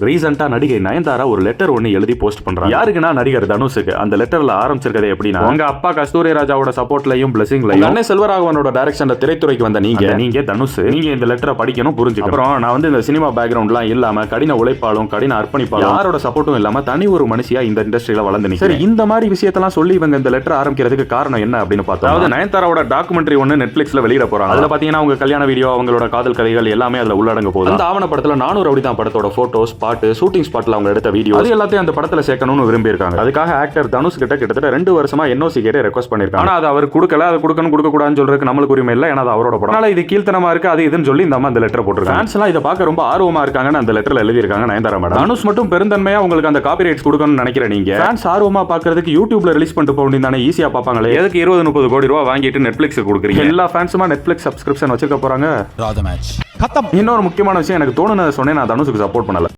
ரீசெண்டா நடிகை நயன்தாரா ஒரு லெட்டர் ஒன்னு எழுதி போஸ்ட் பண்றாங்க. யாருக்குன்னா நடிகர் தனுஷுக்கு. அந்த லெட்டர்ல ஆரம்பிச்சிருக்கது எப்படின்னா, உங்க அப்பா கஸ்தூரி ராஜாவோட சப்போர்ட்லயும் பிளஸிங்லயும் அண்ணன் செல்வராகவனோட டைரக்ஷன்ல திரைத்துறைக்கு வந்த நீங்க தனுஷ், நீங்க இந்த லெட்டரை படிக்கணும், புரிஞ்சுக்கணும். அப்புறம் நான் வந்து இந்த சினிமா பேக்ரவுண்ட்லாம் இல்லாம கடின உழைப்பாலும் கடின அர்ப்பணிப்பாலும் யாரோட சப்போர்ட்டும் இல்லாம தனி ஒரு மனுஷியா இந்த இண்டஸ்ட்ரியில வளர்ந்து சரி இந்த மாதிரி விஷயத்தெல்லாம் சொல்லி இவங்க இந்த லெட்டர் ஆரம்பிக்கிறதுக்கு காரணம் என்ன அப்படின்னு பார்த்தா, அதாவது நயன்தாராவோட டாக்குமெண்ட்ரி ஒன்னு நெட்ஃபிளிக்ஸ்ல வெளியிட போறாங்க. அதுல பாத்தீங்கன்னா உங்க கல்யாண வீடியோ, அவங்களோட காதல் கதைகள் எல்லாமே அதுல உள்ளடங்க போகுது. அந்த ஆவணப்படத்துல 400 அப்படிதான் படத்தோட போட்டோஸ், பாட்டு, ஷூட்டிங் ஸ்பாட்ல அவங்க எடுத்த வீடியோ அது எல்லாத்தையும் அந்த படத்துல சேர்க்கணும்னு விரும்பி இருக்காங்க. அதுக்காக ஆக்டர் தனுஷ் கிட்டத்தட்ட 2 வருஷமா NOC கேட்டு ரெக்வஸ்ட் பண்ணிருக்காங்க. ஆனா அது அவர் கொடுக்கல. அது கொடுக்கணும் கொடுக்க கூடாதுன்னு சொல்றதுக்கு நம்மளுக்கு உரிமை இல்ல. ஏன்னா அது அவரோட படம். அதனால இது கீழ்த்தனமா இருக்கு, அது இதுன்னு சொல்லி இந்த அம்மா அந்த லெட்டர் போட்டுருக்காங்க. ஃபேன்ஸ் எல்லாம் இதை பார்க்க ரொம்ப ஆர்வமா இருக்காங்கன்னு அந்த லெட்டர்ல எழுதி இருக்காங்க நயன்தாரா மேடம். தனுஷ் மட்டும் பெருந்தன்மையா உங்களுக்கு அந்த காப்பிரைட்ஸ் கொடுக்கணும்னு நினைக்கிற நீங்க ஃபேன்ஸ் ஆர்வமா பாக்குறதுக்கு யூடியூப்ல ரிலீஸ் பண்ணிட்டு போக வேண்டியதானே, ஈஸியா பாப்பாங்களே. எதுக்கு 20-30 கோடி ரூபாய் வாங்கிட்டு நெட்ஃபிளிக்ஸ் கொடுக்குறீங்க? எல்லா ஃபேன்ஸுமா நெட்ஃபிளிக்ஸ் சப்ஸ்கிரிப்ஷன் வச்சிருக்க போறாங்க. இன்னொரு முக்கியமான விஷயம், எனக்கு தோணுனதை சொன்னேன், நான் தனுஷுக்கு சப்போர்ட் பண்ணல.